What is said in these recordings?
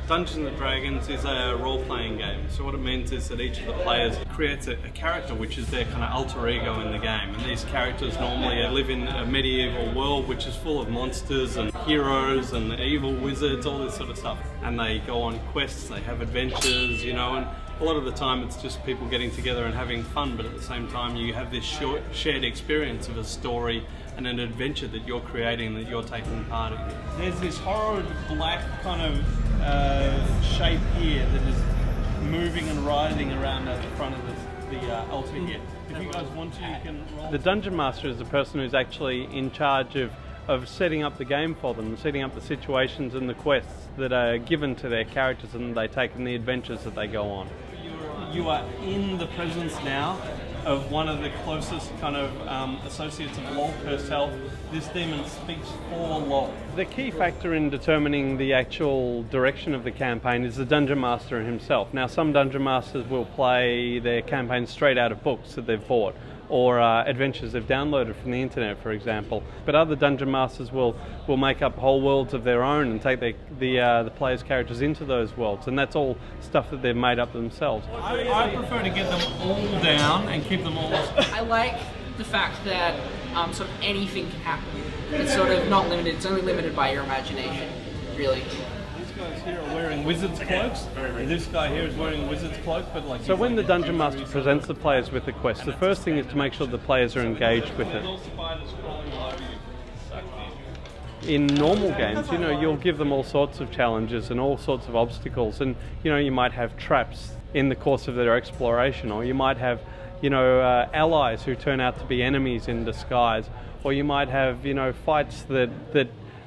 Dungeons and Dragons is a role-playing game. So what it means is that each of the players creates a character which is their kind of alter ego in the game. And these characters normally live in a medieval world which is full of monsters and heroes and evil wizards, all this sort of stuff. And they go on quests, they have adventures, you know, and a lot of the time it's just people getting together and having fun, but at the same time you have this shared experience of a story and an adventure that you're creating, that you're taking part in. There's this horrid black kind of shape here that is moving and writhing around at the front of the altar here. If you guys want to, you can roll. The Dungeon Master is the person who's actually in charge of setting up the game for them, setting up the situations and the quests that are given to their characters and they take in the adventures that they go on. You are in the presence now of one of the closest kind of associates of Lolth herself. This demon speaks for Lolth. The key factor in determining the actual direction of the campaign is the Dungeon Master himself. Now, some Dungeon Masters will play their campaigns straight out of books that they've bought, or adventures they've downloaded from the internet, for example. But other Dungeon Masters will make up whole worlds of their own and take the players' characters into those worlds, and that's all stuff that they've made up themselves. I prefer to get them all down and keep them all... I like the fact that sort of anything can happen. It's sort of not limited, it's only limited by your imagination, really. These guys here are wearing wizard's cloaks. This guy here is wearing a wizard's cloak, but like... So when the Dungeon Master presents the players with the quest, the first thing is to make sure the players are engaged with it. In normal games, you know, you'll give them all sorts of challenges and all sorts of obstacles, and you know, you might have traps in the course of their exploration, or you might have, you know, allies who turn out to be enemies in disguise, or you might have, you know, fights that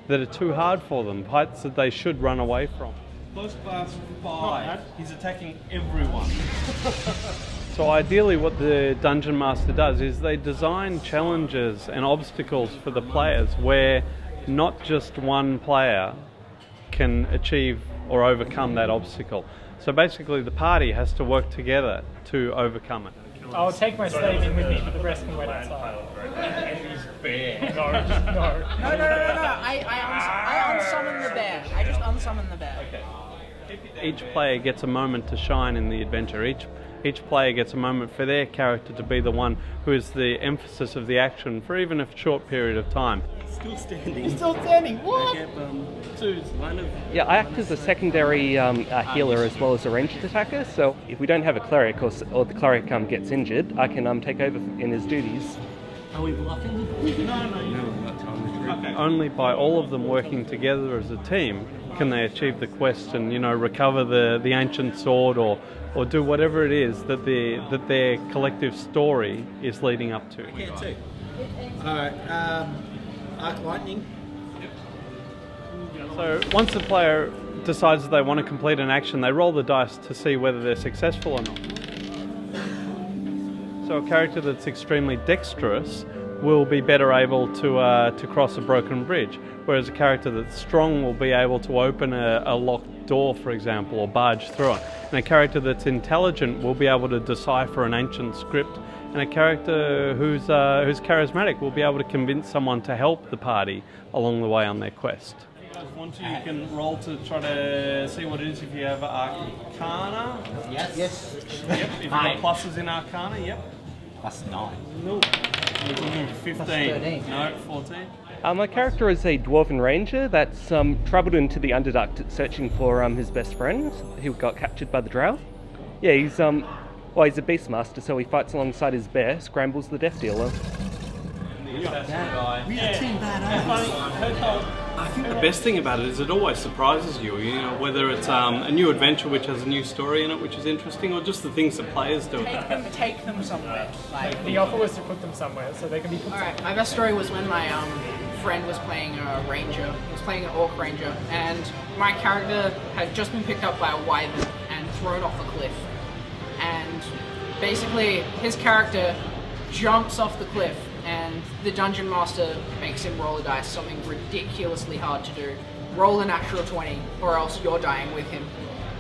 are too hard for them, fights that they should run away from. Close class 5, he's attacking everyone. So ideally what the Dungeon Master does is they design challenges and obstacles for the players where not just one player can achieve or overcome that obstacle. So basically the party has to work together to overcome it. I'll take my slave in with me, but the rest can wait outside. Bear. No, just no. No. I unsummon the bear. I just unsummon the bear. Okay. Each player gets a moment to shine in the adventure. Each player gets a moment for their character to be the one who is the emphasis of the action for even a short period of time. Still standing. He's still standing. What? Yeah, I act as a secondary healer as well as a ranged attacker. So if we don't have a cleric or the cleric gets injured, I can take over in his duties. Are we bluffing? No. Only by all of them working together as a team can they achieve the quest and, you know, recover the ancient sword or do whatever it is that their collective story is leading up to. Yeah, too. Alright, Arc Lightning. So once the player decides that they want to complete an action, they roll the dice to see whether they're successful or not. So a character that's extremely dexterous will be better able to cross a broken bridge, whereas a character that's strong will be able to open a locked door, for example, or barge through it. And a character that's intelligent will be able to decipher an ancient script, and a character who's charismatic will be able to convince someone to help the party along the way on their quest. If you guys want to, you can roll to try to see what it is if you have Arcana. Yes. Yep, if you've got pluses in Arcana, yep. Plus 9. No. 15. No, 14. My character is a dwarven ranger that's travelled into the Underdark searching for his best friend who got captured by the drow. Yeah, he's a beastmaster, so he fights alongside his bear, scrambles the death dealer. We are team badass. I think the best thing about it is it always surprises you, you know, whether it's a new adventure which has a new story in it which is interesting, or just the things that players do. Take them somewhere. Like, The offer was to put them somewhere, so they can be put somewhere. Alright, my best story was when my friend was playing a ranger. He was playing an orc ranger, and my character had just been picked up by a wyvern and thrown off a cliff. And basically, his character jumps off the cliff, and the dungeon master makes him roll a dice, something ridiculously hard to do. Roll a natural 20, or else you're dying with him.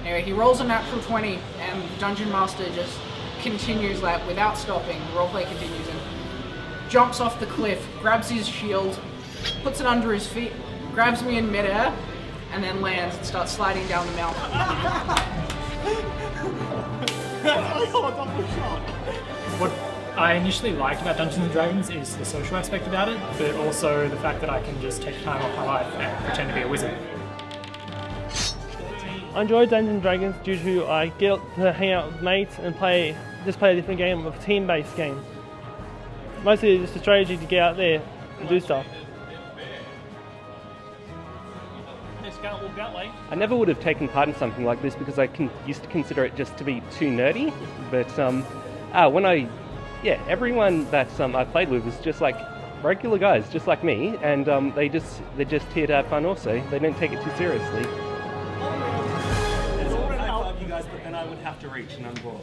Anyway, he rolls a natural 20, and the dungeon master just continues, like, without stopping. The roleplay continues, and jumps off the cliff, grabs his shield, puts it under his feet, grabs me in midair, and then lands and starts sliding down the mountain. What I initially liked about Dungeons and Dragons is the social aspect about it, but also the fact that I can just take time off my life and pretend to be a wizard. I enjoy Dungeons and Dragons due to I get to hang out with mates and play a different game of a team-based game. Mostly just a strategy to get out there and do stuff. I never would have taken part in something like this because I used to consider it just to be too nerdy. But everyone that I played with was just like regular guys, just like me, and they're just here to have fun. Also, they don't take it too seriously. There's all you guys, but then I would have to reach, and I'm bored.